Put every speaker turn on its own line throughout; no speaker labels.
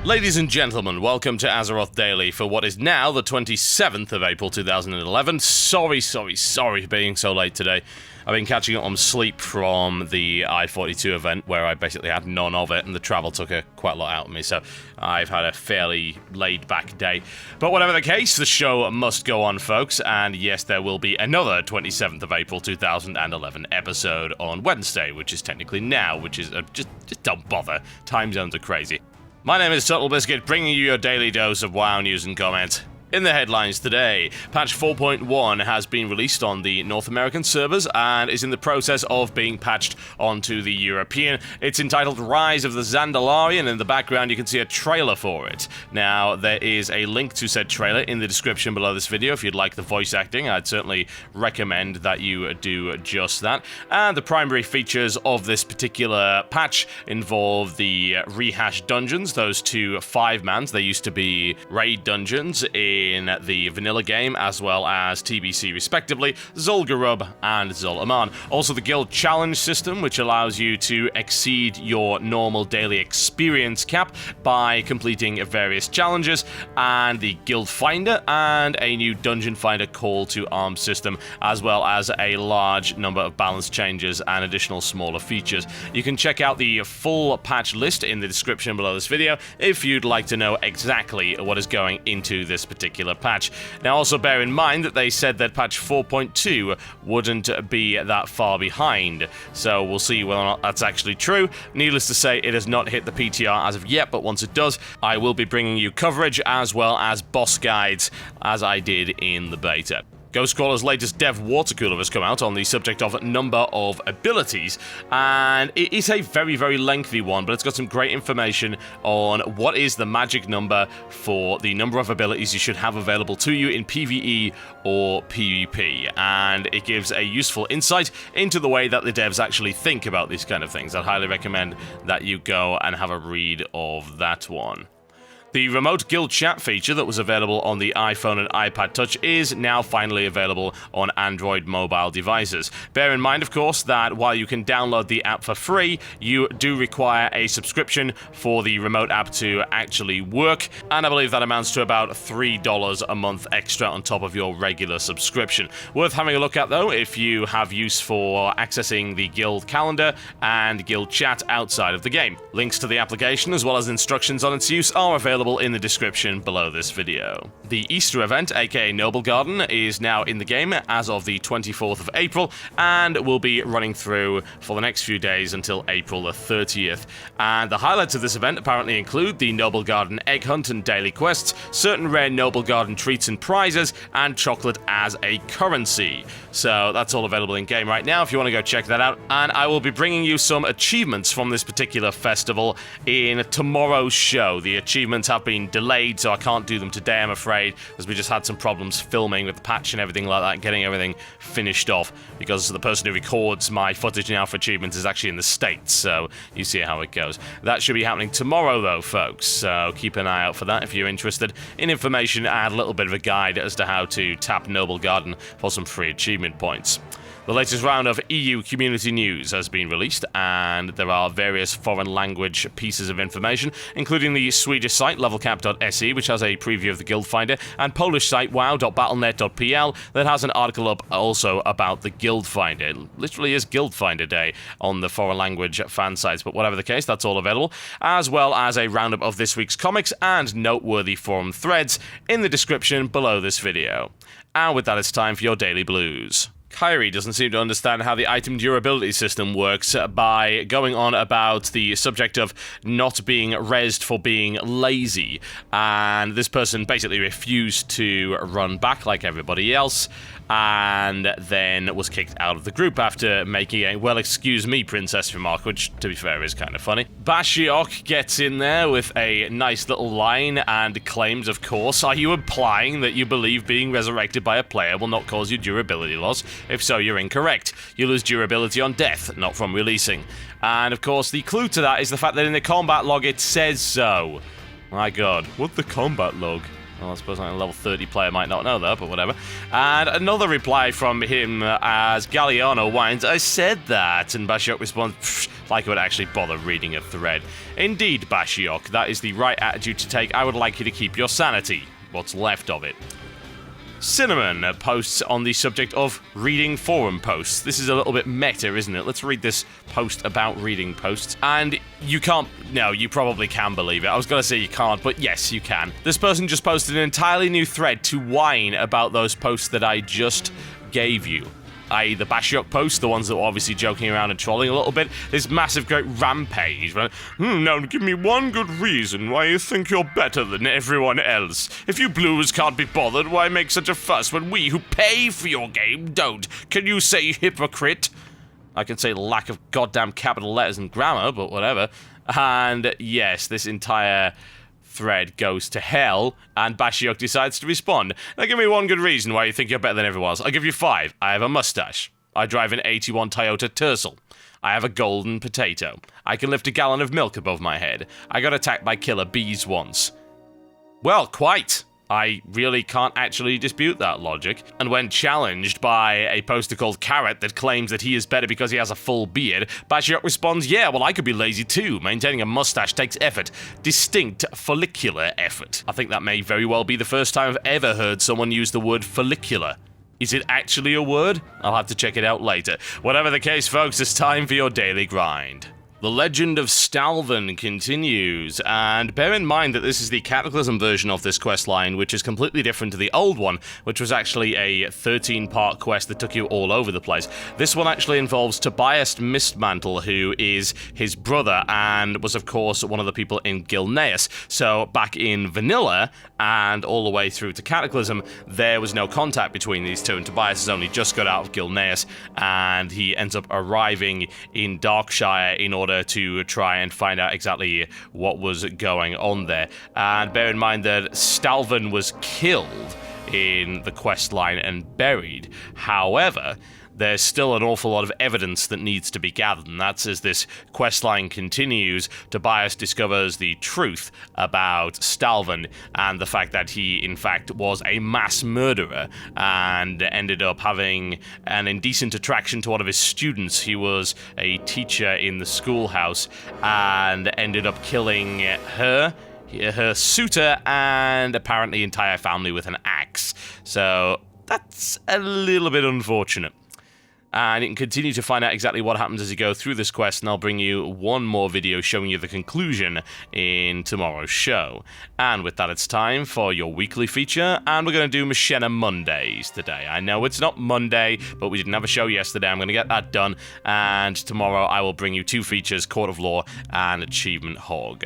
Ladies and gentlemen, welcome to Azeroth Daily for what is now the 27th of April 2011. Sorry for being so late today. I've been catching up on sleep from the I-42 event where I basically had none of it and the travel took quite a lot out of me, so I've had a fairly laid-back day. But whatever the case, the show must go on, folks, and yes, there will be another 27th of April 2011 episode on Wednesday, which is technically now, which is just don't bother. Time zones are crazy. My name is TotalBiscuit, bringing you your daily dose of WoW news and comment. In the headlines today, patch 4.1 has been released on the North American servers and is in the process of being patched onto the European. It's entitled Rise of the Zandalari, and in the background you can see a trailer for it. Now, there is a link to said trailer in the description below this video. If you'd like the voice acting, I'd certainly recommend that you do just that. And the primary features of this particular patch involve the rehashed dungeons, those two 5-mans. They used to be raid dungeons in the vanilla game, as well as TBC respectively, Zul'Gurub and Zul-Aman. Also the guild challenge system, which allows you to exceed your normal daily experience cap by completing various challenges, and the guild finder, and a new dungeon finder call to arms system, as well as a large number of balance changes and additional smaller features. You can check out the full patch list in the description below this video if you'd like to know exactly what is going into this particular patch. Now, also bear in mind that they said that patch 4.2 wouldn't be that far behind, so we'll see whether or not that's actually true. Needless to say, it has not hit the PTR as of yet, but once it does, I will be bringing you coverage as well as boss guides, as I did in the beta. Ghostcrawler's latest dev watercooler has come out on the subject of number of abilities, and it is a very lengthy one, but it's got some great information on what is the magic number for the number of abilities you should have available to you in PvE or PvP, and it gives a useful insight into the way that the devs actually think about these kind of things. I'd highly recommend that you go and have a read of that one. The remote guild chat feature that was available on the iPhone and iPad Touch is now finally available on Android mobile devices. Bear in mind, of course, that while you can download the app for free, you do require a subscription for the remote app to actually work, and I believe that amounts to about $3 a month extra on top of your regular subscription. Worth having a look at, though, if you have use for accessing the guild calendar and guild chat outside of the game. Links to the application, as well as instructions on its use, are available in the description below this video. The Easter event, aka Noblegarden, is now in the game as of the 24th of April and will be running through for the next few days until April the 30th. And the highlights of this event apparently include the Noblegarden egg hunt and daily quests, certain rare Noblegarden treats and prizes, and chocolate as a currency. So that's all available in game right now if you want to go check that out. And I will be bringing you some achievements from this particular festival in tomorrow's show. The achievements have been delayed, so I can't do them today, I'm afraid, because we just had some problems filming with the patch and everything like that, getting everything finished off, because the person who records my footage now for achievements is actually in the States, so you see how it goes. That should be happening tomorrow, though, folks, so keep an eye out for that if you're interested in information and a little bit of a guide as to how to tap Noblegarden for some free achievement points. The latest round of EU community news has been released, and there are various foreign language pieces of information, including the Swedish site levelcap.se, which has a preview of the guild finder, and Polish site wow.battle.net.pl that has an article up also about the guild finder. It literally is guild finder day on the foreign language fan sites, but whatever the case, that's all available, as well as a roundup of this week's comics and noteworthy forum threads in the description below this video. And with that, it's time for your Daily Blues. Kyrie doesn't seem to understand how the item durability system works by going on about the subject of not being rezzed for being lazy, and this person basically refused to run back like everybody else, and then was kicked out of the group after making a "well, excuse me, princess" remark, which, to be fair, is kind of funny. Bashiok gets in there with a nice little line and claims, of course, "Are you implying that you believe being resurrected by a player will not cause you durability loss? If so, you're incorrect. You lose durability on death, not from releasing." And, of course, the clue to that is the fact that in the combat log it says so. My god, what the combat log? Well, I suppose a level 30 player might not know that, but whatever. And another reply from him as Galliano whines, "I said that," and Bashiok responds, like I would actually bother reading a thread. Indeed, Bashiok, that is the right attitude to take. I would like you to keep your sanity. What's left of it. Cinnamon posts on the subject of reading forum posts. This is a little bit meta, isn't it? Let's read this post about reading posts. And you can't... No, you probably can believe it. I was going to say you can't, but yes, you can. This person just posted an entirely new thread to whine about those posts that I just gave you. I.e. the Bashiok posts, the ones that were obviously joking around and trolling a little bit, this massive great rampage. Now give me one good reason why you think you're better than everyone else. If you blues can't be bothered, why make such a fuss when we who pay for your game don't? Can you say hypocrite? I can say lack of goddamn capital letters and grammar, but whatever. And yes, this entire thread goes to hell, and Bashiok decides to respond. Now give me one good reason why you think you're better than everyone else. I'll give you 5. I have a mustache. I drive an 81 Toyota Tercel. I have a golden potato. I can lift a gallon of milk above my head. I got attacked by killer bees once. Well, quite. I really can't actually dispute that logic. And when challenged by a poster called Carrot that claims that he is better because he has a full beard, Bashiok responds, yeah, well, I could be lazy too. Maintaining a mustache takes effort. Distinct follicular effort. I think that may very well be the first time I've ever heard someone use the word follicular. Is it actually a word? I'll have to check it out later. Whatever the case, folks, it's time for your daily grind. The legend of Stalin continues, and bear in mind that this is the Cataclysm version of this questline, which is completely different to the old one, which was actually a 13-part quest that took you all over the place. This one actually involves Tobias Mistmantle, who is his brother, and was, of course, one of the people in Gilneas. So, back in Vanilla, and all the way through to Cataclysm, there was no contact between these two, and Tobias has only just got out of Gilneas, and he ends up arriving in Darkshire in order to try and find out exactly what was going on there. And bear in mind that Stalin was killed in the quest line and buried. However, there's still an awful lot of evidence that needs to be gathered, and that's as this questline continues, Tobias discovers the truth about Stalin and the fact that he, in fact, was a mass murderer and ended up having an indecent attraction to one of his students. He was a teacher in the schoolhouse and ended up killing her suitor, and apparently entire family with an axe. So that's a little bit unfortunate. And you can continue to find out exactly what happens as you go through this quest, and I'll bring you one more video showing you the conclusion in tomorrow's show. And with that, it's time for your weekly feature, and we're going to do Machinimondays today. I know it's not Monday, but we didn't have a show yesterday. I'm going to get that done, and tomorrow I will bring you 2 features, Court of Law and Achievement Hog.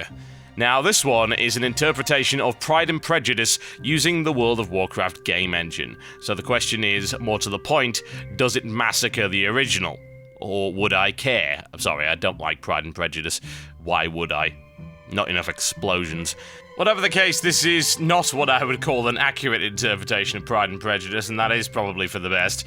Now, this one is an interpretation of Pride and Prejudice using the World of Warcraft game engine. So the question is, more to the point, does it massacre the original? Or would I care? I'm sorry, I don't like Pride and Prejudice. Why would I? Not enough explosions. Whatever the case, this is not what I would call an accurate interpretation of Pride and Prejudice, and that is probably for the best.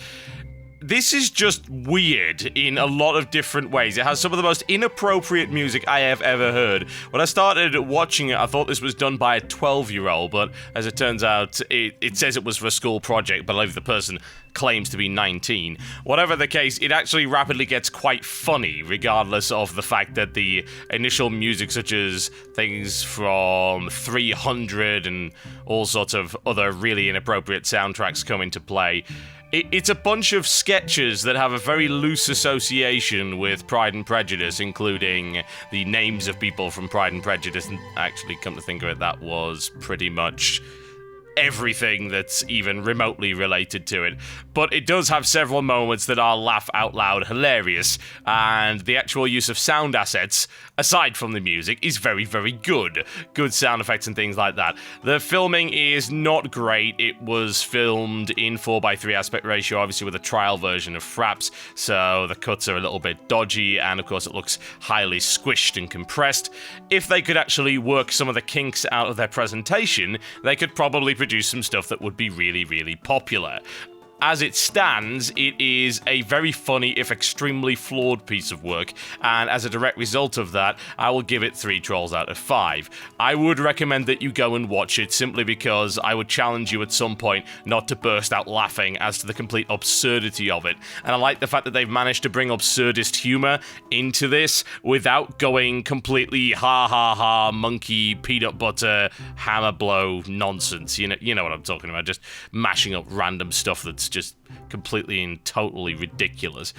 This is just weird in a lot of different ways. It has some of the most inappropriate music I have ever heard. When I started watching it, I thought this was done by a 12-year-old, but as it turns out, it says it was for a school project, but I believe the person claims to be 19. Whatever the case, it actually rapidly gets quite funny, regardless of the fact that the initial music, such as things from 300 and all sorts of other really inappropriate soundtracks, come into play. It's a bunch of sketches that have a very loose association with Pride and Prejudice, including the names of people from Pride and Prejudice, and actually, come to think of it, that was pretty much everything that's even remotely related to it. But it does have several moments that are laugh-out-loud hilarious, and the actual use of sound assets, aside from the music, is very, very good. Good sound effects and things like that. The filming is not great. It was filmed in 4:3 aspect ratio, obviously with a trial version of Fraps, so the cuts are a little bit dodgy, and of course it looks highly squished and compressed. If they could actually work some of the kinks out of their presentation, they could probably produce some stuff that would be really, really popular. as it stands, it is a very funny, if extremely flawed piece of work, and as a direct result of that, I will give it 3 trolls out of 5. I would recommend that you go and watch it, simply because I would challenge you at some point not to burst out laughing as to the complete absurdity of it. And I like the fact that they've managed to bring absurdist humor into this without going completely ha ha ha, monkey, peanut butter, hammer blow nonsense. You know what I'm talking about, just mashing up random stuff that's just completely and totally ridiculous.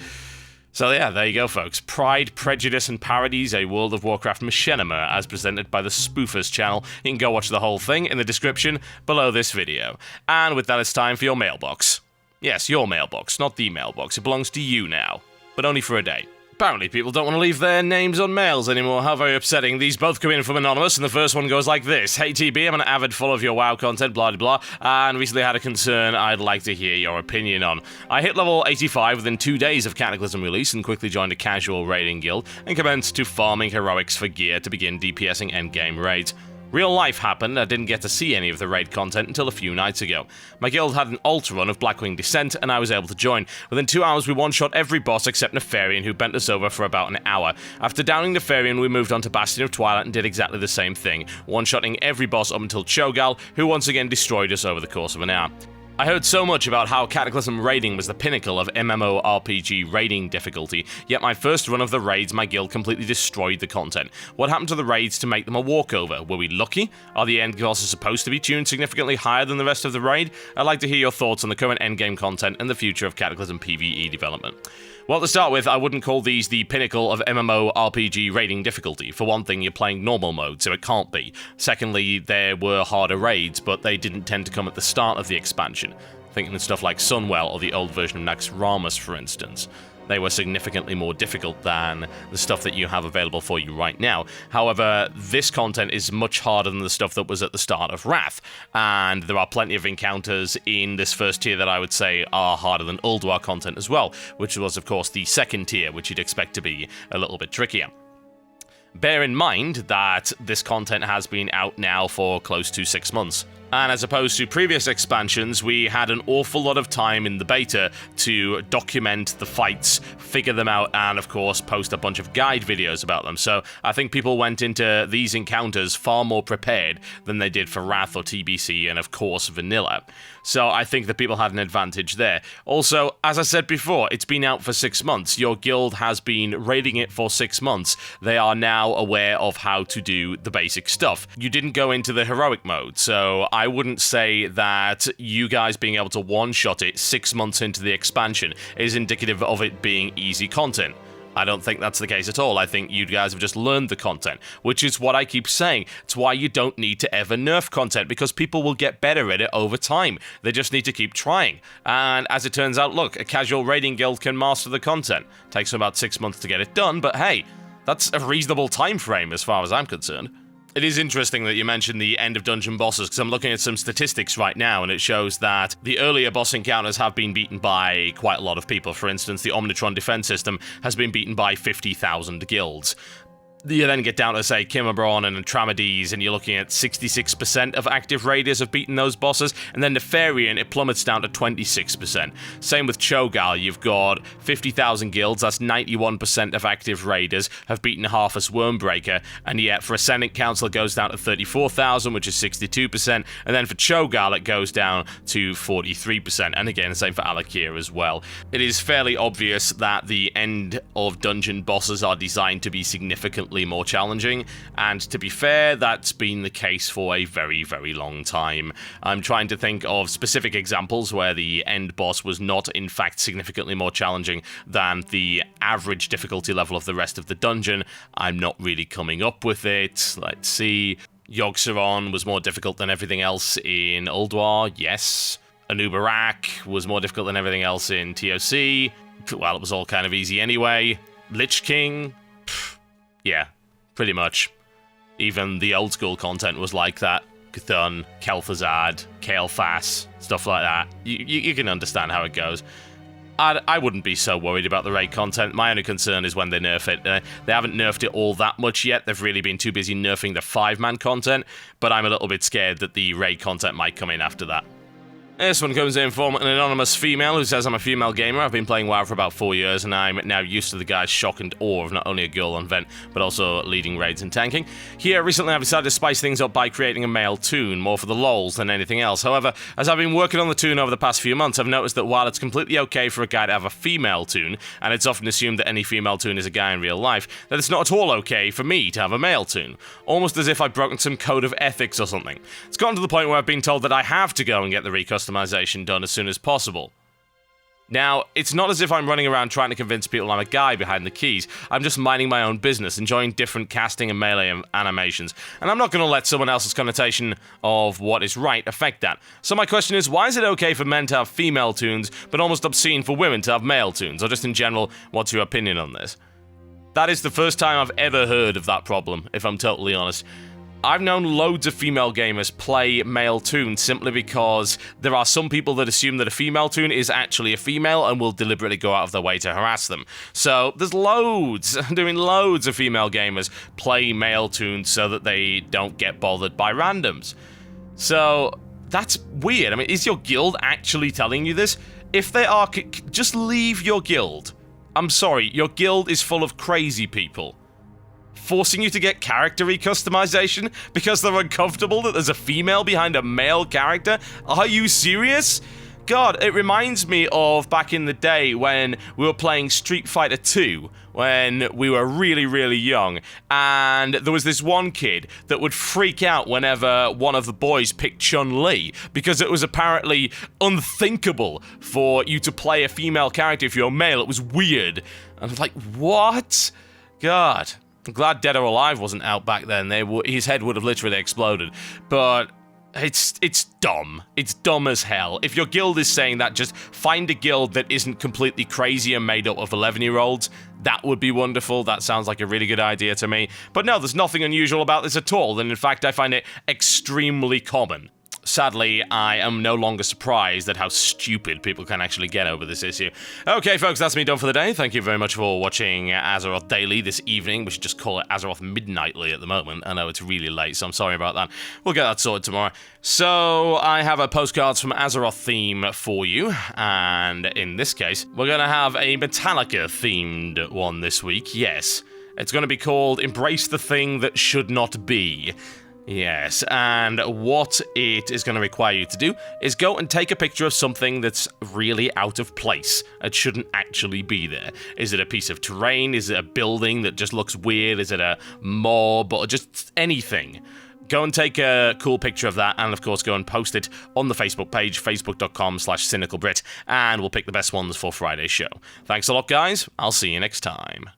So yeah, there you go, folks. Pride, Prejudice, and Parodies, a World of Warcraft machinima, as presented by the Spoofers channel. You can go watch the whole thing in the description below this video. And with that, it's time for your mailbox. Yes, your mailbox, not the mailbox. It belongs to you now, but only for a day. Apparently, people don't want to leave their names on mails anymore. How very upsetting. These both come in from Anonymous, and the first one goes like this. Hey TB, I'm an avid follower of your WoW content, blah blah blah, and recently had a concern I'd like to hear your opinion on. I hit level 85 within 2 days of Cataclysm release and quickly joined a casual raiding guild and commenced to farming heroics for gear to begin DPSing endgame raids. Real life happened, I didn't get to see any of the raid content until a few nights ago. My guild had an alt run of Blackwing Descent, and I was able to join. Within 2 hours, we one-shot every boss except Nefarian, who bent us over for about an hour. After downing Nefarian, we moved on to Bastion of Twilight and did exactly the same thing, one-shotting every boss up until Cho'Gall, who once again destroyed us over the course of an hour. I heard so much about how Cataclysm raiding was the pinnacle of MMORPG raiding difficulty, yet my first run of the raids, my guild completely destroyed the content. What happened to the raids to make them a walkover? Were we lucky? Are the end bosses supposed to be tuned significantly higher than the rest of the raid? I'd like to hear your thoughts on the current endgame content and the future of Cataclysm PvE development. Well, to start with, I wouldn't call these the pinnacle of MMORPG raiding difficulty. For one thing, you're playing normal mode, so it can't be. Secondly, there were harder raids, but they didn't tend to come at the start of the expansion. Thinking of stuff like Sunwell or the old version of Naxxramas, for instance. They were significantly more difficult than the stuff that you have available for you right now. However, this content is much harder than the stuff that was at the start of Wrath, and there are plenty of encounters in this first tier that I would say are harder than Ulduar content as well, which was, of course, the second tier, which you'd expect to be a little bit trickier. Bear in mind that this content has been out now for close to 6 months. And as opposed to previous expansions, we had an awful lot of time in the beta to document the fights, figure them out, and of course post a bunch of guide videos about them. So I think people went into these encounters far more prepared than they did for Wrath or TBC and of course Vanilla. So I think that people had an advantage there. Also, as I said before, it's been out for 6 months. Your guild has been raiding it for 6 months. They are now aware of how to do the basic stuff. You didn't go into the heroic mode, so I wouldn't say that you guys being able to one-shot it 6 months into the expansion is indicative of it being easy content. I don't think that's the case at all. I think you guys have just learned the content, which is what I keep saying. It's why you don't need to ever nerf content, because people will get better at it over time. They just need to keep trying. And as it turns out, look, a casual raiding guild can master the content. Takes them about 6 months to get it done, but hey, that's a reasonable time frame as far as I'm concerned. It is interesting that you mentioned the end of dungeon bosses, because I'm looking at some statistics right now, and it shows that the earlier boss encounters have been beaten by quite a lot of people. For instance, the Omnitron defense system has been beaten by 50,000 guilds. You then get down to, say, Kimmerbron and Tramides, and you're looking at 66% of active raiders have beaten those bosses, and then Nefarian, it plummets down to 26%. Same with Cho'Gall, you've got 50,000 guilds, that's 91% of active raiders have beaten Harfus Wormbreaker, and yet for Ascendant Council it goes down to 34,000, which is 62%, and then for Cho'Gall it goes down to 43%, and again, same for Alakir as well. It is fairly obvious that the end of dungeon bosses are designed to be significantly more challenging, and to be fair, that's been the case for a very, very long time. I'm trying to think of specific examples where the end boss was not, in fact, significantly more challenging than the average difficulty level of the rest of the dungeon. I'm not really coming up with it. Let's see. Yogg-Saron was more difficult than everything else in Ulduar, yes. Anubarak was more difficult than everything else in TOC. Well, it was all kind of easy anyway. Lich King, yeah, pretty much. Even the old school content was like that. Cthulhu, Kel'Thuzad, Kael'thas, stuff like that. You can understand how it goes. I wouldn't be so worried about the raid content. My only concern is when they nerf it. They haven't nerfed it all that much yet. They've really been too busy nerfing the 5-man content, but I'm a little bit scared that the raid content might come in after that. This one comes in from an anonymous female who says, I'm a female gamer, I've been playing WoW for about 4 years, and I'm now used to the guy's shock and awe of not only a girl on vent, but also leading raids and tanking. Here, recently I've decided to spice things up by creating a male toon, more for the lols than anything else. However, as I've been working on the toon over the past few months, I've noticed that while it's completely okay for a guy to have a female toon, and it's often assumed that any female toon is a guy in real life, that it's not at all okay for me to have a male toon. Almost as if I've broken some code of ethics or something. It's gotten to the point where I've been told that I have to go and get the recustomization done as soon as possible. Now, it's not as if I'm running around trying to convince people I'm a guy behind the keys. I'm just minding my own business, enjoying different casting and melee animations, and I'm not going to let someone else's connotation of what is right affect that. So my question is, why is it okay for men to have female toons, but almost obscene for women to have male toons? Or just in general, what's your opinion on this? That is the first time I've ever heard of that problem, if I'm totally honest. I've known loads of female gamers play male toons simply because there are some people that assume that a female toon is actually a female and will deliberately go out of their way to harass them. So there's loads of female gamers play male toons so that they don't get bothered by randoms. So that's weird. I mean, is your guild actually telling you this? If they are, just leave your guild. I'm sorry, your guild is full of crazy people. Forcing you to get character recustomization because they're uncomfortable that there's a female behind a male character? Are you serious? God, it reminds me of back in the day when we were playing Street Fighter 2, when we were really, really young, and there was this one kid that would freak out whenever one of the boys picked Chun-Li, because it was apparently unthinkable for you to play a female character if you're male. It was weird. And I was like, what? God. I'm glad Dead or Alive wasn't out back then. His head would have literally exploded. But it's dumb. It's dumb as hell. If your guild is saying that, just find a guild that isn't completely crazy and made up of 11-year-olds. That would be wonderful. That sounds like a really good idea to me. But no, there's nothing unusual about this at all. And in fact, I find it extremely common. Sadly, I am no longer surprised at how stupid people can actually get over this issue. Okay, folks, that's me done for the day. Thank you very much for watching Azeroth Daily this evening. We should just call it Azeroth Midnightly at the moment. I know it's really late, so I'm sorry about that. We'll get that sorted tomorrow. So, I have a Postcards from Azeroth theme for you, and in this case, we're going to have a Metallica-themed one this week. Yes, it's going to be called Embrace the Thing That Should Not Be. Yes, and what it is going to require you to do is go and take a picture of something that's really out of place. It shouldn't actually be there. Is it a piece of terrain? Is it a building that just looks weird? Is it a mob? Or just anything? Go and take a cool picture of that, and of course go and post it on the Facebook page, facebook.com/cynicalbrit, and we'll pick the best ones for Friday's show. Thanks a lot, guys. I'll see you next time.